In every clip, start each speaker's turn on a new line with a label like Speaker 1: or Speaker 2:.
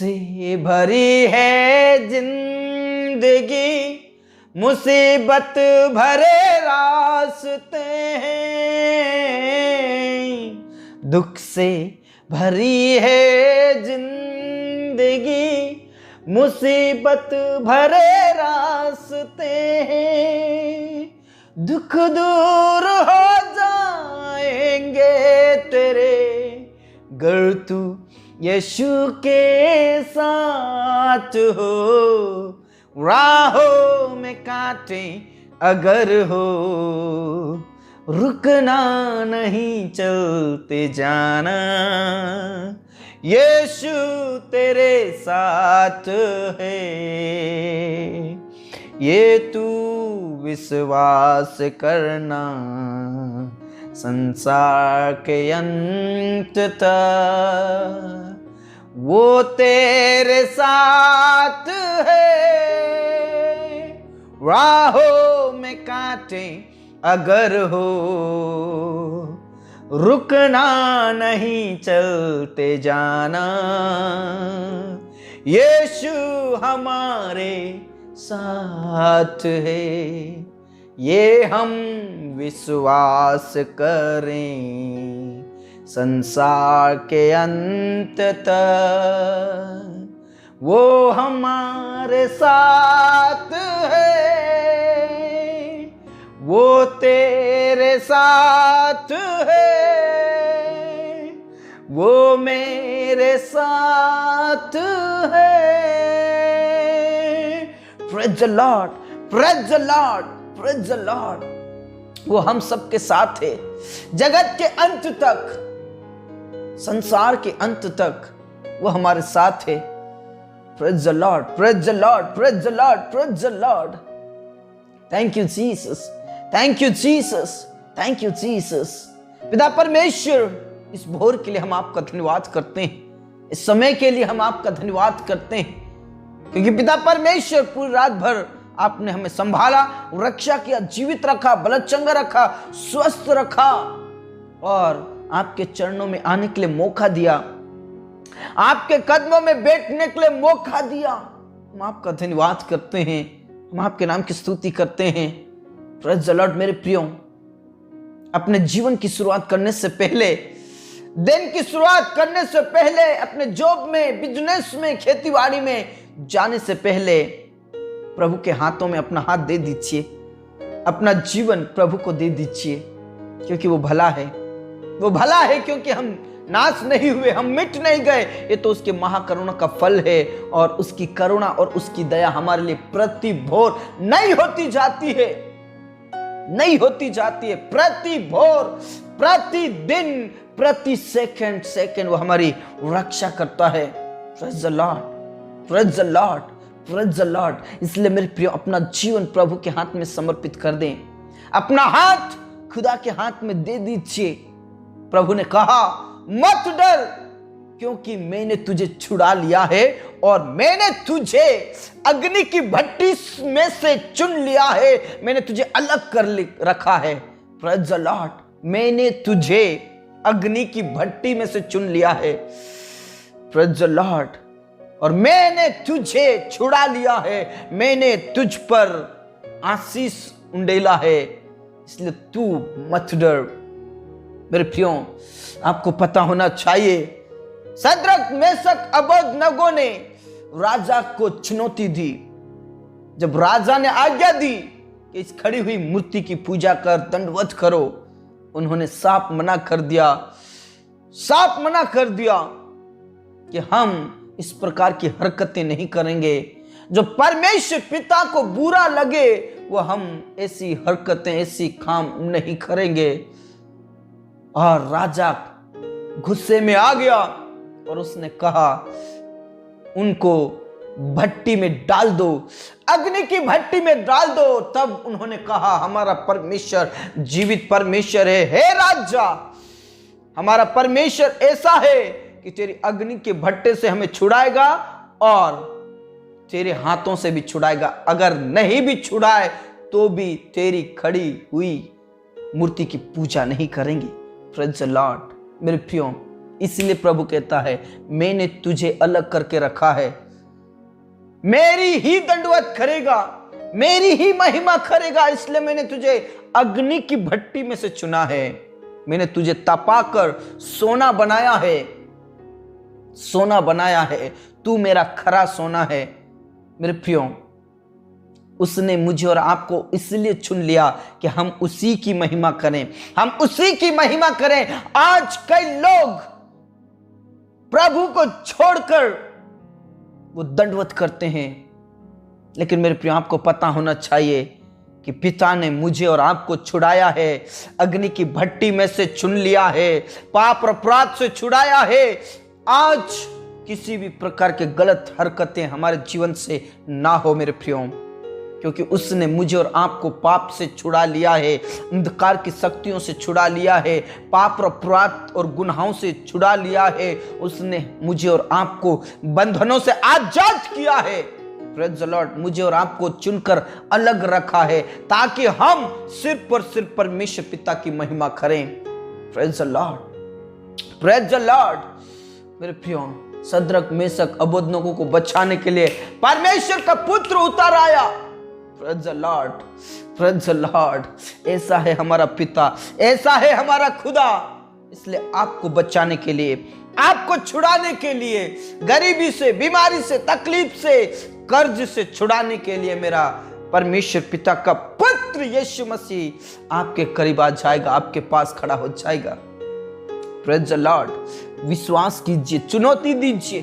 Speaker 1: से भरी है जिंदगी, मुसीबत भरे रास्ते हैं। दुख से भरी है जिंदगी, मुसीबत भरे रास्ते हैं। दुख दूर हो जाएंगे तेरे, गर तू यीशु के साथ हो। राहों में कांटे अगर हो, रुकना नहीं, चलते जाना। यीशु तेरे साथ है, ये तू विश्वास करना। संसार के अंत तक वो तेरे साथ है। राहों में कांटे अगर हो, रुकना नहीं, चलते जाना। यीशु हमारे साथ है, ये हम विश्वास करें। संसार के अंत तक वो हमारे साथ है, वो तेरे साथ है, वो मेरे साथ है। Praise the Lord, praise the Lord, praise the Lord. वो हम सबके साथ है, जगत के अंत तक, संसार के अंत तक वो हमारे साथ है। Praise the Lord, praise the Lord, praise the Lord, praise the Lord. Thank you Jesus, thank you Jesus, thank you Jesus. पिता परमेश्वर, इस भोर के लिए हम आपका धन्यवाद करते हैं, इस समय के लिए हम आपका धन्यवाद करते हैं, क्योंकि पिता परमेश्वर पूरी रात भर आपने हमें संभाला, रक्षा किया, जीवित रखा, बलद चंगा रखा, स्वस्थ रखा और आपके चरणों में आने के लिए मौका दिया, आपके कदमों में बैठने के लिए मौका दिया। हम आपका धन्यवाद करते हैं, हम आपके नाम की स्तुति करते हैं। Praise the Lord. मेरे प्रियो, अपने जीवन की शुरुआत करने से पहले, दिन की शुरुआत करने से पहले, अपने जॉब में, बिजनेस में, खेतीबाड़ी में जाने से पहले प्रभु के हाथों में अपना हाथ दे दीजिए, अपना जीवन प्रभु को दे दीजिए, क्योंकि वो भला है। वो भला है क्योंकि हम नाश नहीं हुए, हम मिट नहीं गए। ये तो उसके महाकरुणा का फल है और उसकी करुणा और उसकी दया हमारे लिए प्रति भोर नहीं होती जाती है, नहीं होती जाती है। प्रति भोर, प्रति दिन, प्रति सेकंड सेकंड वो हमारी रक्षा करता है। Praise the Lord, praise the Lord, praise the Lord. इसलिए मेरे प्रियो, अपना जीवन प्रभु के हाथ में समर्पित कर दें, अपना हाथ खुदा के हाथ में दे दीजिए। प्रभु ने कहा, मत डर, क्योंकि मैंने तुझे छुड़ा लिया है और मैंने तुझे अग्नि की भट्टी में से चुन लिया है, मैंने तुझे अलग कर रखा है। Praise the Lord. मैंने तुझे अग्नि की भट्टी में से चुन लिया है, प्रेज़ द लॉर्ड, और मैंने तुझे छुड़ा लिया है, मैंने तुझ पर आशीष उंडेला है, इसलिए तू मत डर। मेरे प्रियो, आपको पता होना चाहिए, सद्रक, मेशक, अबेदनगो ने राजा को चुनौती दी। जब राजा ने आज्ञा दी कि इस खड़ी हुई मूर्ति की पूजा कर, दंडवत करो, उन्होंने साफ मना कर दिया, साफ मना कर दिया कि हम इस प्रकार की हरकतें नहीं करेंगे। जो परमेश्वर पिता को बुरा लगे वो हम ऐसी हरकतें, ऐसी काम नहीं करेंगे। और राजा गुस्से में आ गया और उसने कहा, उनको भट्टी में डाल दो, अग्नि की भट्टी में डाल दो। तब उन्होंने कहा, हमारा परमेश्वर जीवित परमेश्वर है। हे राजा, हमारा परमेश्वर ऐसा है कि तेरी अग्नि के भट्टे से हमें छुड़ाएगा और तेरे हाथों से भी छुड़ाएगा। अगर नहीं भी छुड़ाए तो भी तेरी खड़ी हुई मूर्ति की पूजा नहीं करेंगे। Praise the Lord. मेरे प्रियो, इसलिए प्रभु कहता है मैंने तुझे अलग करके रखा है, मेरी ही दंडवत करेगा, मेरी ही महिमा करेगा, इसलिए मैंने तुझे अग्नि की भट्टी में से चुना है, मैंने तुझे तपाकर सोना बनाया है, सोना बनाया है, तू मेरा खरा सोना है। मेरे प्रियो, उसने मुझे और आपको इसलिए चुन लिया कि हम उसी की महिमा करें, हम उसी की महिमा करें। आज कई लोग प्रभु को छोड़कर वो दंडवत करते हैं, लेकिन मेरे प्रियो आपको पता होना चाहिए कि पिता ने मुझे और आपको छुड़ाया है, अग्नि की भट्टी में से चुन लिया है, पाप और अपराध से छुड़ाया है। आज किसी भी प्रकार के गलत हरकतें हमारे जीवन से ना हो मेरे प्रियो, क्योंकि उसने मुझे और आपको पाप से छुड़ा लिया है, अंधकार की शक्तियों से छुड़ा लिया है, पाप और अपराध और गुनाहों से छुड़ा लिया है। उसने मुझे और आपको बंधनों से आजाद किया है। प्रेज़ द लॉर्ड, मुझे और आपको चुनकर अलग रखा है ताकि हम सिर्फ और सिर्फ परमेश्वर पिता की महिमा करें। Praise the Lord, praise the Lord. मेरे प्रियो, सद्रक मेशक अबेदनगो को बचाने के लिए परमेश्वर का पुत्र उतर आया। Praise the Lord, praise the Lord. ऐसा है हमारा पिता, ऐसा है हमारा खुदा। इसलिए आपको बचाने के लिए, आपको छुड़ाने के लिए, गरीबी से, बीमारी से, तकलीफ से, कर्ज से छुड़ाने के लिए मेरा परमेश्वर पिता का पुत्र यीशु मसीह आपके करीब आ जाएगा, आपके पास खड़ा हो जाएगा। Praise the Lord. विश्वास कीजिए, चुनौती दीजिए,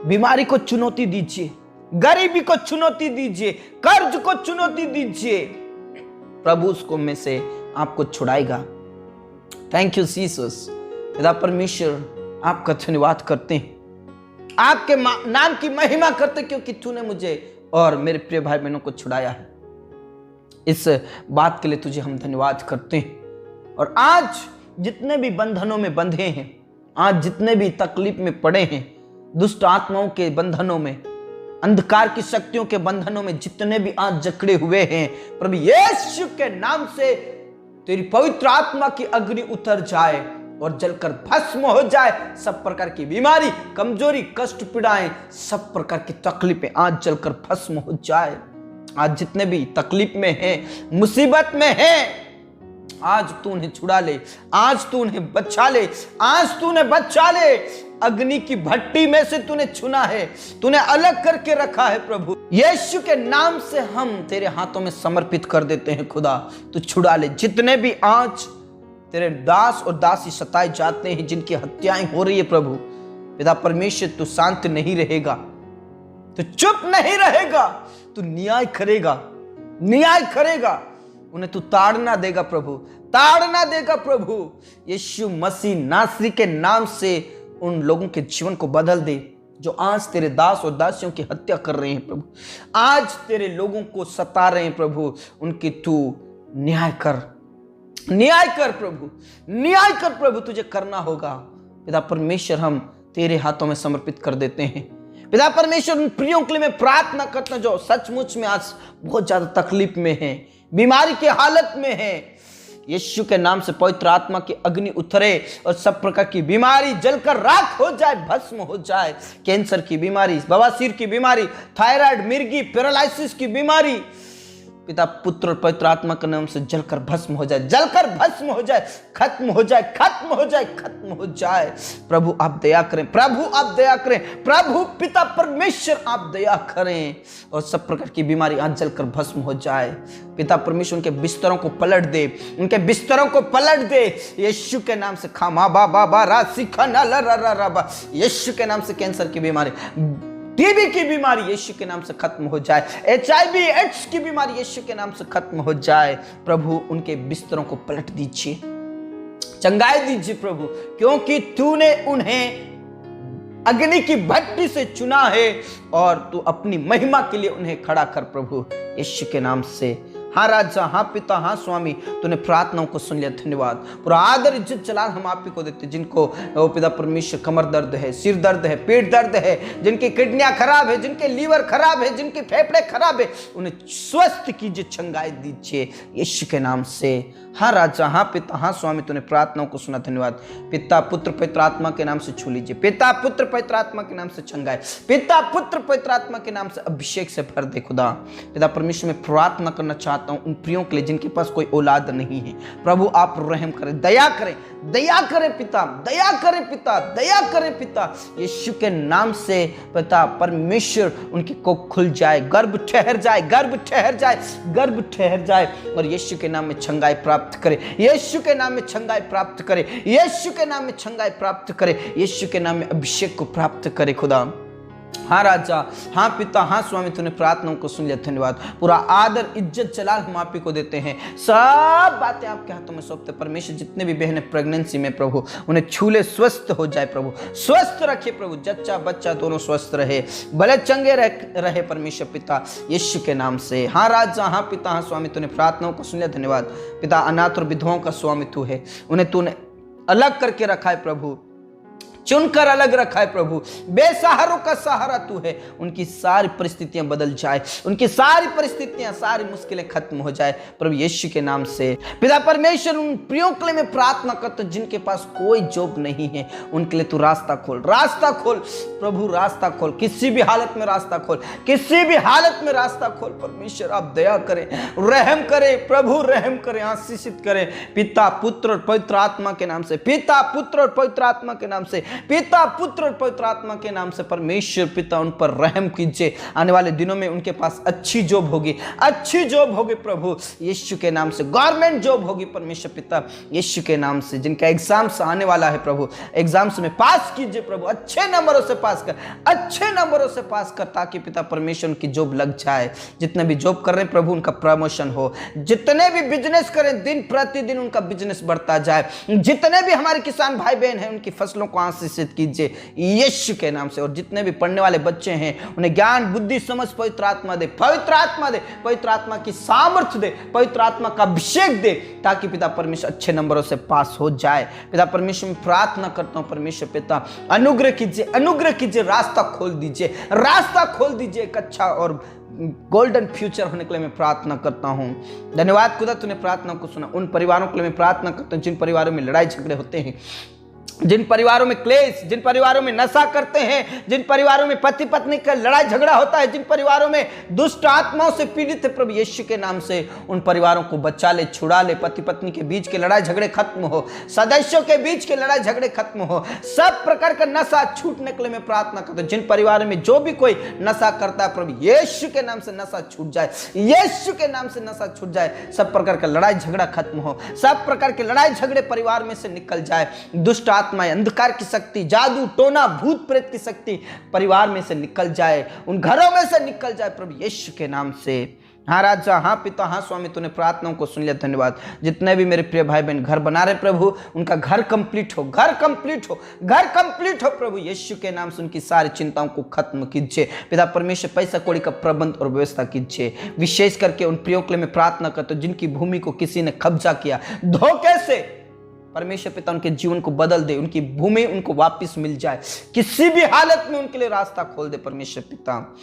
Speaker 1: बीमारी को चुनौती दीजिए, गरीबी को चुनौती दीजिए, कर्ज को चुनौती दीजिए, प्रभु उसको में से आपको छुड़ाएगा। Thank you Jesus. पिता परमेश्वर आपका धन्यवाद करते हैं, आपके नाम की महिमा करते, क्योंकि तूने मुझे और मेरे प्रिय भाई बहनों को छुड़ाया है। इस बात के लिए तुझे हम धन्यवाद करते हैं। और आज जितने भी बंधनों में बंधे हैं, आज जितने भी तकलीफ में पड़े हैं, दुष्ट आत्माओं के बंधनों में, अंधकार की शक्तियों के बंधनों में जितने भी आज जकड़े हुए हैं, प्रभु यीशु के नाम से तेरी पवित्र आत्मा की अग्नि उतर जाए और जलकर भस्म हो जाए। सब प्रकार की बीमारी, कमजोरी, कष्ट, पीड़ाएं, सब प्रकार की तकलीफें आज जलकर भस्म हो जाए। आज जितने भी तकलीफ में हैं, मुसीबत में हैं, आज तू उन्हें छुड़ा ले, आज तू उन्हें बचा ले, आज तू उन्हें बचा ले। अग्नि की भट्टी में से तूने चुना है, तूने अलग करके रखा है। प्रभु यीशु के नाम से हम तेरे हाथों में समर्पित कर देते हैं। खुदा तू छुड़ा ले। जितने भी आज तेरे दास और दासी सताए जाते हैं, जिनकी हत्याएं हो रही है, प्रभु पिता परमेश्वर तू शांत नहीं रहेगा, तू चुप नहीं रहेगा, तू न्याय करेगा, न्याय करेगा। उन्हें तू ताड़ना देगा प्रभु, ताड़ना देगा प्रभु। यीशु मसीह नासरी के नाम से उन लोगों के जीवन को बदल दे जो आज तेरे दास और दासियों की हत्या कर रहे हैं प्रभु, आज तेरे लोगों को सता रहे हैं प्रभु। उनकी तू न्याय कर, न्याय कर प्रभु, न्याय कर प्रभु। तुझे करना होगा पिता परमेश्वर, हम तेरे हाथों में समर्पित कर देते हैं। पिता परमेश्वर, उन प्रियों के लिए मैं प्रार्थना करता हूं जो सचमुच में आज बहुत ज्यादा तकलीफ में हैं, बीमारी की हालत में हैं। यीशु के नाम से पवित्र आत्मा की अग्नि उतरे और सब प्रकार की बीमारी जलकर राख हो जाए, भस्म हो जाए। कैंसर की बीमारी, बवासीर की बीमारी, थायराइड, मिर्गी, पैरालिसिस की बीमारी, पिता पुत्र और पवित्र आत्मा के नाम से जलकर भस्म हो जाए, जलकर भस्म हो जाए, खत्म हो जाए, खत्म हो जाए, खत्म हो जाए। प्रभु आप दया करें, प्रभु आप दया करें, प्रभु पिता परमेश्वर आप दया करें और सब प्रकार की बीमारी आज जलकर भस्म हो जाए। पिता परमेश्वर उनके बिस्तरों को पलट दे, उनके बिस्तरों को पलट दे यीशु के नाम से। खामा बा बा बा रा सिखा ना ला रा रा रा बा। यीशु के नाम से कैंसर की बीमारी, टीबी की बीमारी यीशु के नाम से खत्म हो जाए, HIV एड्स की बीमारी यीशु के नाम से खत्म हो जाए। प्रभु उनके बिस्तरों को पलट दीजिए, चंगाई दीजिए प्रभु, क्योंकि तूने उन्हें अग्नि की भट्टी से चुना है और तू अपनी महिमा के लिए उन्हें खड़ा कर प्रभु यीशु के नाम से। हाँ राजा, हाँ पिता, हाँ स्वामी, तूने प्रार्थनाओं को सुन लिया, धन्यवाद। पूरा आदर इज्जत जलाल हम आप ही को देते। जिनको ओ पिता परमेश्वर कमर दर्द है, सिर दर्द है, पेट दर्द है, जिनकी किडनियां खराब है, जिनके लीवर खराब है, जिनके फेफड़े खराब है, उन्हें स्वस्थ कीजिए, चंगाई दीजिए यीशु के नाम से। हाँ राजा, हाँ पिता, हाँ स्वामी, तूने प्रार्थनाओं को सुना, धन्यवाद। पिता पुत्र पवित्र आत्मा के नाम से छू लीजिए, पिता पुत्र पवित्र आत्मा के नाम से चंगाई, पिता पुत्र पवित्र आत्मा के नाम से अभिषेक से भर दे खुदा। पिता परमेश्वर में प्रार्थना करना चाहता हूं उन प्रियों के लिए जिनके पास कोई औलाद नहीं है। प्रभु आप रहम करें, दया करें, दया करें पिता, दया करें पिता, दया करें पिता, यीशु के नाम से पिता परमेश्वर उनकी कोख खुल जाए, गर्भ ठहर जाए, गर्भ ठहर जाए, गर्भ ठहर जाए, और यीशु के नाम में चंगाई प्राप्त करे, यीशु के नाम में चंगाई प्राप्त करे, यीशु के नाम में चंगाई प्राप्त करे, यीशु के नाम में अभिषेक को प्राप्त करे खुदा। हाँ राजा, हाँ पिता, हाँ स्वामी, तूने प्रार्थनाओं को सुन लिया, धन्यवाद। पूरा आदर इज्जत जलाल हम आप ही को देते हैं, सब बातें आपके हाथों में सौंपते। परमेश्वर जितने भी बहनें प्रेगनेंसी में प्रभु उन्हें छूले, स्वस्थ हो जाए प्रभु, स्वस्थ रखे प्रभु, जच्चा बच्चा दोनों स्वस्थ रहे, भले चंगे रहे परमेश्वर पिता यीशु के नाम से। हाँ राजा, हाँ पिता, हाँ स्वामी, तूने प्रार्थनाओं को सुन लिया, धन्यवाद। पिता अनाथ और विधवाओं का स्वामी तू है, उन्हें तूने अलग करके रखा है प्रभु, चुनकर अलग रखा है प्रभु, बेसहारों का सहारा तू है। उनकी सारी परिस्थितियां बदल जाए, उनकी सारी परिस्थितियां, सारी मुश्किलें खत्म हो जाए प्रभु यीशु के नाम से। पिता परमेश्वर उन प्रियों के लिए मैं प्रार्थना करता हूं जिनके पास कोई जॉब नहीं है, उनके लिए तू रास्ता खोल, रास्ता खोल प्रभु, रास्ता खोल, किसी भी हालत में रास्ता खोल, किसी भी हालत में रास्ता खोल। परमेश्वर आप दया करें, रहम करें प्रभु, रहम करें, आशीषित करें पिता पुत्र और पवित्र आत्मा के नाम से, पिता पुत्र और पवित्र आत्मा के नाम से, पिता पुत्र और पवित्र आत्मा के नाम से। परमेश्वर पिता उन पर रहम कीजिए, आने वाले दिनों में उनके पास अच्छी जॉब होगी, अच्छी जॉब होगी प्रभु यीशु के नाम से, गवर्नमेंट जॉब होगी परमेश्वर पिता यीशु के नाम से। जिनका एग्जाम्स आने वाला है प्रभु, एग्जाम्स में पास कीजिए प्रभु, अच्छे नंबरों से पास कर, अच्छे नंबरों से पास कर, ताकि पिता परमेश्वर उनकी जॉब लग जाए। जितने भी जॉब कर रहे हैं प्रभु उनका प्रमोशन हो, जितने भी बिजनेस करें दिन प्रतिदिन उनका बिजनेस बढ़ता जाए, जितने भी हमारे किसान भाई बहन हैं उनकी फसलों को आशीषित कीजिए यीशु के नाम से। और जितने भी पढ़ने वाले बच्चे हैं उन्हें ज्ञान बुद्धि समझ पवित्र आत्मा दे, पवित्र आत्मा दे, पवित्र आत्मा की सामर्थ्य दे, पवित्र आत्मा का अभिषेक दे, ताकि पिता परमेश्वर अच्छे नंबरों से पास हो जाए। पिता परमेश्वर में प्रार्थना करता हूं परमेश्वर पिता अनुग्रह कीजिए, अनुग्रह कीजिए, रास्ता खोल दीजिए, रास्ता खोल दीजिए, एक अच्छा और गोल्डन फ्यूचर होने के लिए मैं प्रार्थना करता हूं। धन्यवाद खुदा, तूने प्रार्थना को सुना। उन परिवारों के लिए मैं प्रार्थना करता हूं जिन परिवारों में लड़ाई झगड़े होते हैं, जिन परिवारों में क्लेश, जिन परिवारों में नशा करते हैं, जिन परिवारों में पति पत्नी का लड़ाई झगड़ा होता है, जिन परिवारों में दुष्ट आत्माओं से पीड़ित है प्रभु यीशु के नाम से उन परिवारों को बचा ले, छुड़ा ले। पति पत्नी के बीच के लड़ाई झगड़े खत्म हो, सदस्यों के बीच के लड़ाई झगड़े खत्म हो, सब प्रकार का नशा छूटने के लिए मैं प्रार्थना करता हूं। जिन परिवारों में जो भी कोई नशा करता है प्रभु यीशु के नाम से नशा छूट जाए, यीशु के नाम से नशा छूट जाए, सब प्रकार का लड़ाई झगड़ा खत्म हो, सब प्रकार के लड़ाई झगड़े परिवार में से निकल जाए। दुष्ट आत्माएं, अंधकार की शक्ति, जादू टोना, भूत प्रेत की शक्ति परिवार में से निकल जाए, उन घरों में से निकल जाए प्रभु यीशु के नाम से। हाँ राजा, हाँ पिता, हाँ स्वामी, तूने प्रार्थनाओं को सुन लिया, धन्यवाद। जितने भी मेरे प्रिय भाई बहन घर बना रहे प्रभु उनका घर कंप्लीट हो, घर कंप्लीट हो, घर कंप्लीट हो प्रभु यीशु के नाम से। उनकी सारी चिंताओं को खत्म कीजिए पिता परमेश्वर, पैसा कौड़ी का प्रबंध और व्यवस्था कीजिए। विशेष करके उन प्रियों के लिए मैं प्रार्थना करता हूं जिनकी भूमि को किसी ने कब्जा किया धोखे से, परमेश्वर पिता उनके जीवन को बदल दे, उनकी भूमि उनको वापस मिल जाए, किसी भी हालत में उनके लिए रास्ता खोल दे परमेश्वर पिता।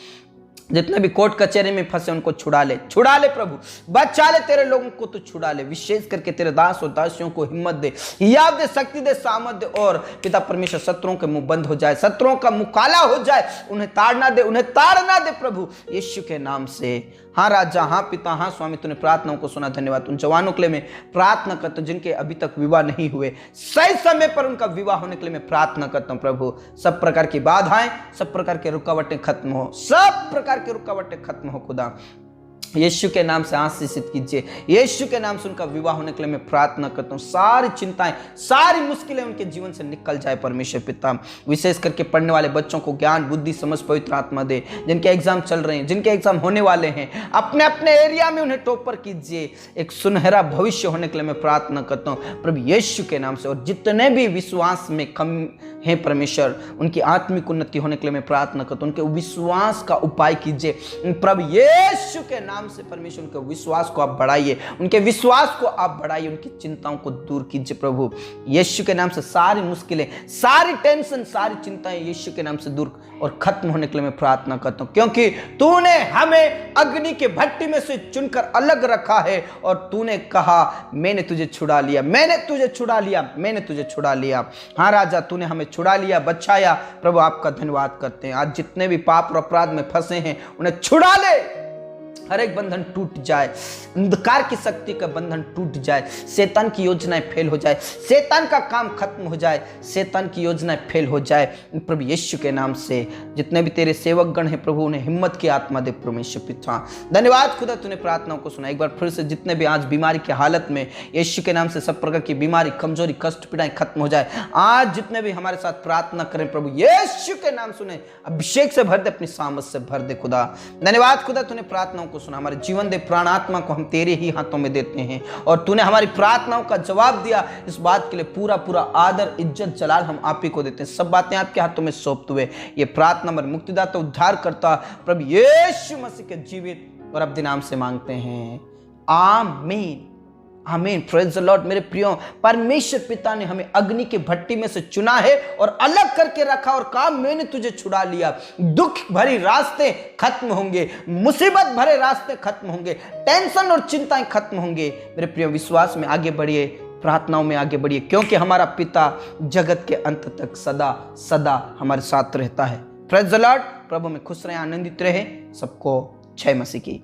Speaker 1: जितने भी कोर्ट कचहरी में फंसे उनको छुड़ा ले, छुड़ा ले प्रभु, बचा ले, तेरे लोगों को तो छुड़ा ले। विशेष करके तेरे दास और दासियों को हिम्मत दे, याद दे, शक्ति दे, सामर्थ दे, और पिता परमेश्वर शत्रुओं के मुंह बंद हो जाए, शत्रुओं का मुंह काला हो जाए, उन्हें ताड़ना दे, उन्हें ताड़ना दे प्रभु यीशु के नाम से। हाँ राजा, हाँ पिता, हाँ स्वामी, तूने प्रार्थनाओं को सुना, धन्यवाद। उन जवानों के लिए मैं प्रार्थना करता हूं जिनके अभी तक विवाह नहीं हुए, सही समय पर उनका विवाह होने के लिए मैं प्रार्थना करता हूं प्रभु। सब प्रकार की बाधाएं, सब प्रकार के रुकावटें खत्म हो, सब प्रकार के रुकावटें खत्म हो खुदा यीशु के नाम से आशीषित कीजिए। यीशु के नाम से उनका विवाह होने के लिए मैं प्रार्थना करता हूँ, सारी चिंताएं, सारी मुश्किलें उनके जीवन से निकल जाए परमेश्वर पिता। विशेष करके पढ़ने वाले बच्चों को ज्ञान बुद्धि समझ पवित्र आत्मा दे, जिनके एग्जाम चल रहे हैं, जिनके एग्जाम होने वाले हैं, अपने अपने एरिया में उन्हें टॉपर कीजिए। एक सुनहरा भविष्य होने के लिए मैं प्रार्थना करता हूँ प्रभु यीशु के नाम से। और जितने भी विश्वास में कम है परमेश्वर, उनकी आत्मिक उन्नति होने के लिए मैं प्रार्थना करता हूँ, उनके विश्वास का उपाय कीजिए प्रभु यीशु के नाम नाम से परमेश्वर उनके विश्वास को आप बढ़ाइए, उनके विश्वास को आप बढ़ाइए, उनकी चिंताओं को दूर कीजिए प्रभु यीशु के नाम से। सारी मुश्किलें, सारी टेंशन, सारी चिंताएं यीशु के नाम से दूर और खत्म होने के लिए मैं प्रार्थना करता हूं, क्योंकि तूने हमें अग्नि के भट्टी में से चुनकर अलग रखा है और तूने कहा मैंने तुझे छुड़ा लिया, मैंने तुझे छुड़ा लिया, मैंने तुझे छुड़ा लिया। हाँ राजा, तूने हमें छुड़ा लिया, बचाया प्रभु, आपका धन्यवाद करते हैं। आज जितने भी पाप और अपराध में फंसे हैं उन्हें छुड़ा ले, हर एक बंधन टूट जाए, अंधकार की शक्ति का बंधन टूट जाए, शैतान की योजनाएं फेल हो जाए, शैतान का काम खत्म हो जाए, शैतान की योजनाएं फेल हो जाए प्रभु यीशु के नाम से। जितने भी तेरे सेवक गण हैं प्रभु, उन्हें हिम्मत की आत्मा दे परमेश्वर पिता। धन्यवाद खुदा, तूने प्रार्थनाओं को सुना। एक बार फिर से जितने भी आज बीमारी की हालत में, यीशु के नाम से सब प्रकार की बीमारी, कमजोरी, कष्ट, पीड़ाएं खत्म हो जाए। आज जितने भी हमारे साथ प्रार्थना करें प्रभु यीशु के नाम सुने, अभिषेक से भर दे, अपनी सामर्थ से भर दे खुदा। धन्यवाद खुदा, तूने प्रार्थनाओं को सुना। हमारे जीवन दे, प्राण आत्मा को हम तेरे ही हाथों में देते हैं और तूने हमारी प्रार्थनाओं का जवाब दिया, इस बात के लिए पूरा पूरा आदर, इज्जत, जलाल हम आप ही को देते हैं। सब बातें आपके हाथों में सौंपते हुए ये प्रार्थना हमारे मुक्तिदाता, उद्धार करता प्रभु यीशु मसीह के जीवित और अब्दी नाम से मांगते हैं, आमीन, आमीन। Praise the Lord. मेरे प्रियो, परमेश्वर पिता ने हमें अग्नि की भट्टी में से चुना है और अलग करके रखा और कहा मैंने तुझे छुड़ा लिया। दुख भरी रास्ते खत्म होंगे, मुसीबत भरे रास्ते खत्म होंगे, टेंशन और चिंताएं खत्म होंगे। मेरे प्रियो, विश्वास में आगे बढ़िए, प्रार्थनाओं में आगे बढ़िए, क्योंकि हमारा पिता जगत के अंत तक सदा सदा हमारे साथ रहता है। Praise the Lord. प्रभु में खुश रहे, आनंदित रहे। सबको जय मसीह की।